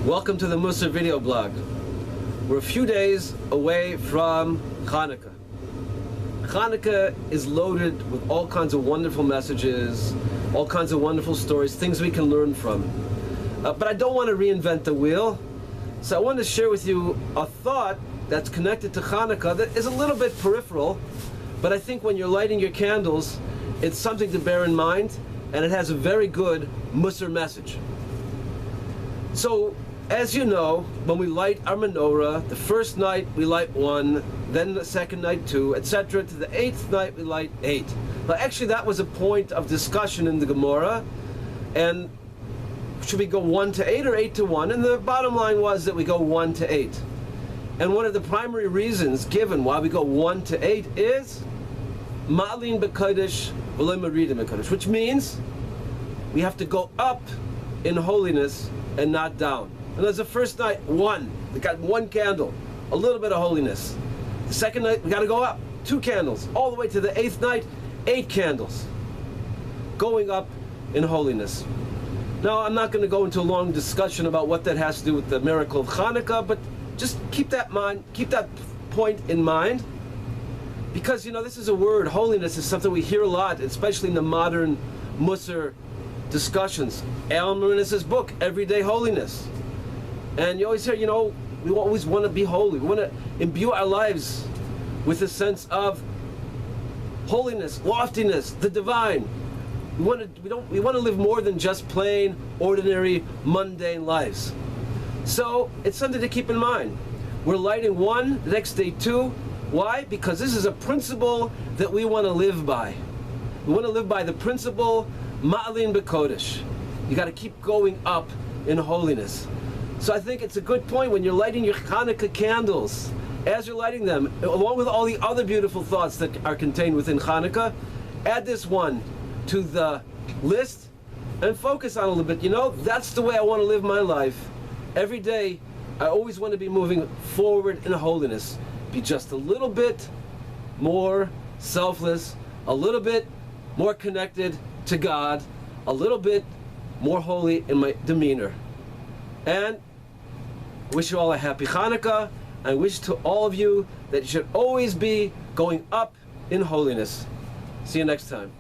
Welcome to the Mussar video blog. We're a few days away from Chanukah. Chanukah is loaded with all kinds of wonderful messages, all kinds of wonderful stories, things we can learn from. But I don't want to reinvent the wheel, so I want to share with you a thought that's connected to Chanukah that is a little bit peripheral, but I think when you're lighting your candles, it's something to bear in mind, and it has a very good Mussar message. So, as you know, when we light our menorah, the first night we light one, then the second night two, etc. To the 8th night we light 8. Now actually that was a point of discussion in the Gemara, and should we go 1 to 8 or 8 to 1? And the bottom line was that we go 1 to 8. And one of the primary reasons given why we go 1 to 8 is Ma'alin b'kodesh v'lo meridim b'kodesh, which means we have to go up in holiness and not down. And as the first night, 1. We got 1 candle, a little bit of holiness. The second night, we got to go up, 2 candles. All the way to the 8th night, 8 candles. Going up in holiness. Now, I'm not going to go into a long discussion about what that has to do with the miracle of Chanukah, but just keep that point in mind. Because, you know, this is a word, holiness is something we hear a lot, especially in the modern Mussar discussions. Al Marinus' book, Everyday Holiness. And you always hear, you know, we always want to be holy. We want to imbue our lives with a sense of holiness, loftiness, the divine. We want to live more than just plain, ordinary, mundane lives. So it's something to keep in mind. We're lighting 1, the next day 2. Why? Because this is a principle that we want to live by. We want to live by the principle Ma'alin b'kodesh. You got to keep going up in holiness. So I think it's a good point when you're lighting your Chanukah candles, as you're lighting them, along with all the other beautiful thoughts that are contained within Chanukah, add this one to the list and focus on it a little bit. You know, that's the way I want to live my life. Every day, I always want to be moving forward in holiness. Be just a little bit more selfless, a little bit more connected to God, a little bit more holy in my demeanor. And wish you all a happy Chanukah. I wish to all of you that you should always be going up in holiness. See you next time.